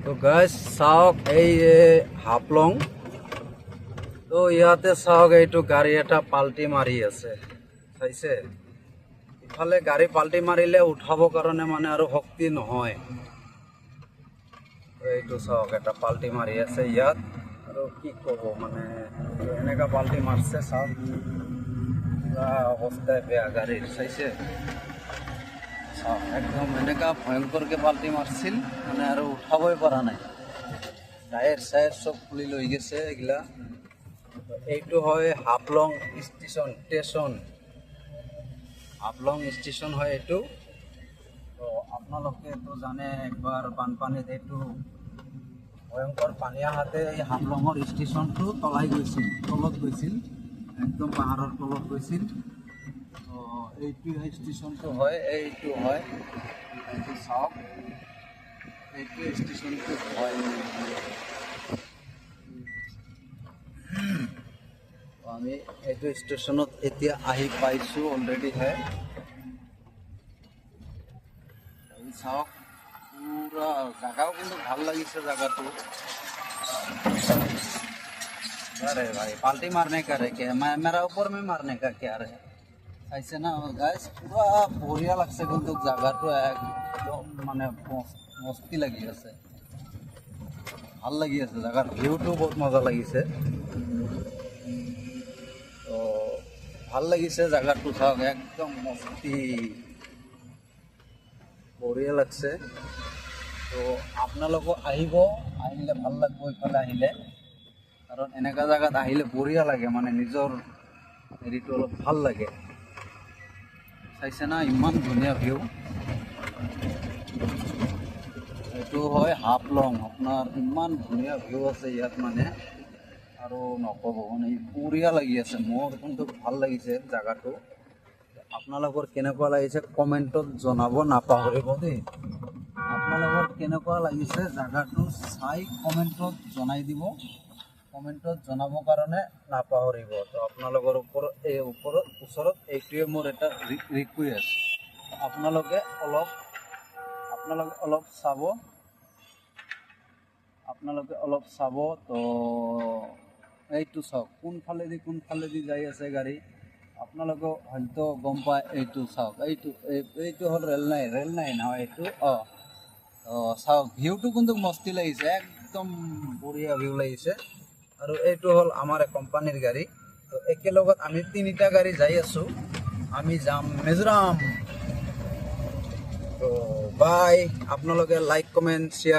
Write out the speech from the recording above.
তো গাইস চাওক এই হাফলং তো ইয়াতে চাওক এইটো গাড়ী এটা পাল্টি মাৰি আছে চাইছে ইফালে গাড়ী পাল্টি মাৰিলে উঠাব কাৰণে মানে আৰু শক্তি নহয় এইটো চাওক এটা পাল্টি মাৰি আছে ইয়াত আৰু কি ক'ব মানে এনেকা পাল্টি মাৰছে চাওক অৱস্থা বেয়া গাড়ীৰ চাইছে একদম এনেকা ভয়ঙ্করকে পাল্টি মারছিল মানে আর উঠাবই পারা নাই টায়ার সায়ার সব খুলি লই গেছে এগুলা এইটো হয় হাফলং স্টেশন হাফলং স্টেশন হয় এইটো তো আপোনালোকে তো জানে একবার বানপানীত এইটো ভয়ঙ্কর পানী আহাতে এই হাফলঙৰ স্টেশনটো তলত গৈছিল একদম পাহাৰৰ তলত গৈছিল এইটো স্টেশনটো হয় এইটো হয় এইটো চাওক এইটো স্টেশনটো হয় আমি এইটো স্টেশনত এতিয়া আহি পাইছোঁ অলৰেডি হয় চাওক পুৰা জাগাও কিন্তু ভাল লাগিছে জাগাটো अरे भाई पाल्टी मारने का रे क्या मेरा ऊपर में मारने का क्या रे ऐसे ना गाइस पूरा बढ़िया লাগছে কিন্তু জায়গাটো একদম মানে মস্তি লাগি আছে ভাল লাগি আছে জায়গার ভিউটো বহুত মজা লাগিছে তো ভাল লাগিছে জায়গাটো চাওক একদম মস্তি बढ़िया লাগছে তো আপোনালোকো আহিলে ভাল লাগব ইফালে আহিলে কারণ এনেকা জায়গাত আহিলে बढ़िया লাগে মানে নিজৰ হেৰিটো অলপ ভাল লাগে চাইছে না ইমান ধুনীয়া ভিউ এইটো হয় হাফলং আপোনাৰ ইমান ধুনীয়া ভিউ আছে ইয়াত মানে আৰু নক'ব মানে বঢ়িয়া লাগি আছে মোৰ কিন্তু ভাল লাগিছে জায়গাটো আপোনালোকৰ কেনেকুৱা লাগিছে কমেণ্টত জনাব নাপাহৰিব দেই আপোনালোকৰ কেনেকুৱা লাগিছে জায়গাটো চাই কমেণ্টত জনাই দিব কমেণ্টত জনাবৰ কাৰণে নাপাহৰিব তো আপোনালোকৰ ওচৰত এইটোৱে মোৰ এটা ৰিকুৱেষ্ট আপোনালোকে অলপ চাব তো এইটো চাওক কোনফালেদি যাই আছে গাড়ী আপোনালোকে হয়তো গম পায় এইটো চাওক এইটো হ'ল ৰেল লাইন হয় এইটো চাওক ভিউটো কিন্তু মস্তি লাগিছে একদম বঢ়িয়া ভিউ লাগিছে আৰু এইটো হ'ল আমাৰ কোম্পানীৰ গাড়ী তো একেলগত আমি তিনিটা গাড়ী যাই আছোঁ আমি যাম মিজোৰাম তো বাই আপোনালোকে লাইক কমেণ্ট শ্বেয়াৰ